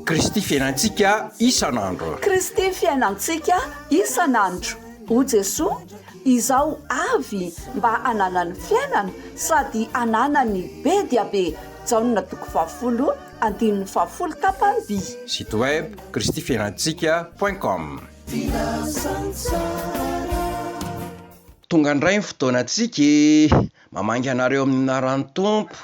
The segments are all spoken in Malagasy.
Kristy fiainantsika isan'andro. Kristy fiainantsika isan'andro. O Jesoa, izao avy mba ananany fiainana sady ananany be dia be. Jaonina toko 20 andininy 20 tapany by. Site web kristyfiainantsika.com. Tonga indray ny fotoanantsika mamangy anareo amin'narany tompo.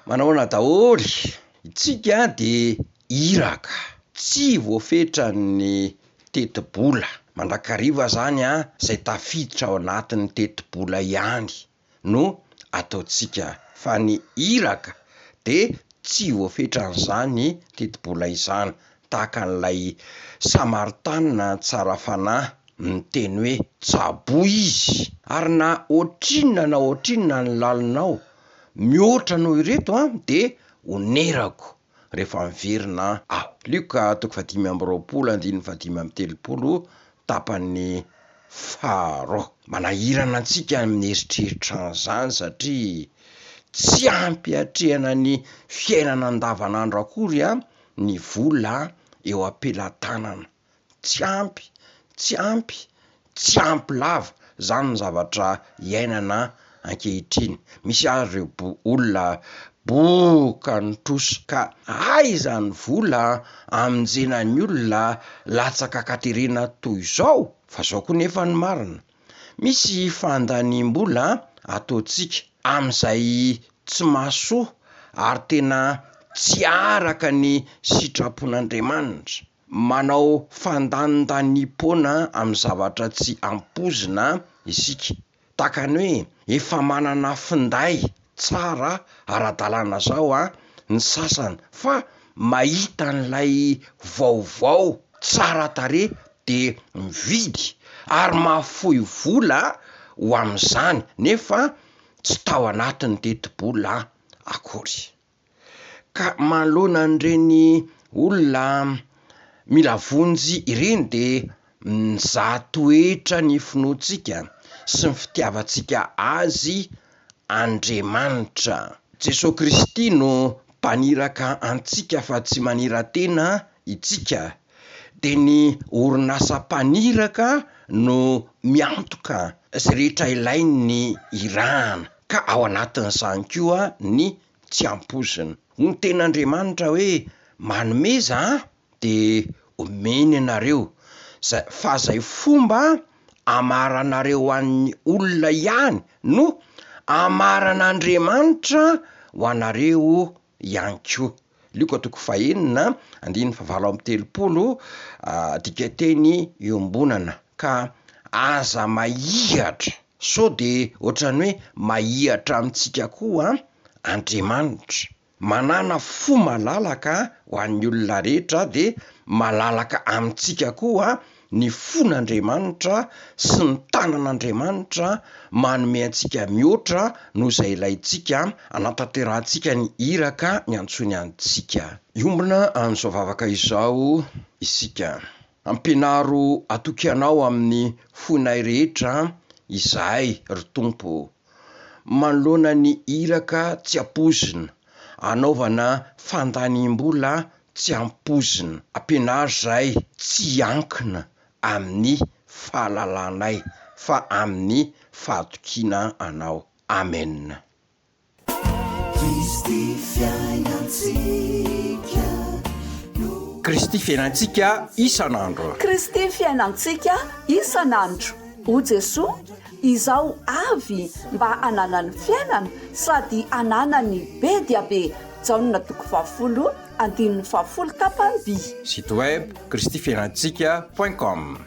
Manaona daholy itsika dia iraka tsy voafetra ny tetibola mandrakariva zany izay tafiditra ao anatin'ny tetibola ihany no ataotsika, fa ny iraka dia tsy voafetran'izany tetibola izany, tahaka an'ilay Samaritanina tsara fanahy miteny hoe tsabo izy ary na ohatrinona na ohatrinona ny lalinao mihoatra noho ireto dia onerako rehefa miverina aho. Lioka toko 5:20 tapany 2. Manahirana antsika mieritreritra an'izany satria tsy ampy hatrehana ny fiainana andavanandro akory ny vola eo am-pelantanana. Tsy ampy lava zany ny zavatra iainana ankehitriny. Misy ary ireo olona boka ny trosa ka aizany vola amonjenany olona latsaka katerina toy izao. Fa zao koa nefa ny marina, misy fandaniam-bola ataotsika amin'izay tsy mahasoa ary tena tsy araka ny sitrapon'Andriamanitra. Manao fandanindaniam-poana amin'ny zavatra tsy ampozina isika, tahaka ny hoe efa manana finday tsara ara-dalàna zao ny sasany, fa mahita an'ilay vaovao tsara tarehy dia mividy ary mahafohy vola ho amin'izany nefa tsy tao anatin'ny tetibola akory. Ka manoloana an'ireny olona mila vonjy ireny dia mizaha toetra ny finoantsika sy ny fitiavantsika azy Andriamanitra. Jesosy Kristy no mpaniraka antsika fa tsy manira-tena itsika, dia ny orinasa-mpaniraka no miantoka izay rehetra ilainy irahana, ka ao anatin'izany koa ny tsy ampozina. Ny ten'Andriamanitra hoe manomeza dia omeny anareo, fa izay fomba amaranareo ho an'ny olona ihany no amaran'Andriamanitra ho anareo ihany koa. Lioka toko 4:30 dika teny iombonana, ka aza mahihatra sao de ohatrany hoe mahihatra amintsika koa Andriamanitra. Manana fo malalaka ho an'ny olona rehetra de malalaka amintsika koa ny fon'Andriamanitra sy ny tanan'Andriamanitra manome antsika mihoatra noho izay ilayntsika anatanterantsika ny iraka ny antsony antsika. Iombona amin'izao vavaka izao isika, ampianaro atoky anao amin'ny fonay rehetra izahay ry Tompo, manoloana ny iraka tsy ampozina, anaovana fandaniam-bola tsy ampozina. Ampianaro izahay tsy ankina amin'ny fahalalanay fa amin'ny fahatokiana anao. Amen. Kristy fiainantsika isan'andro. Kristy fiainantsika isan'andro. O Jesoa, izao avy mba ananany fiainana sady ananany be dia be. Jaonina toko 20 andininy 20 tapany by. Site web kristyfiainantsika.com.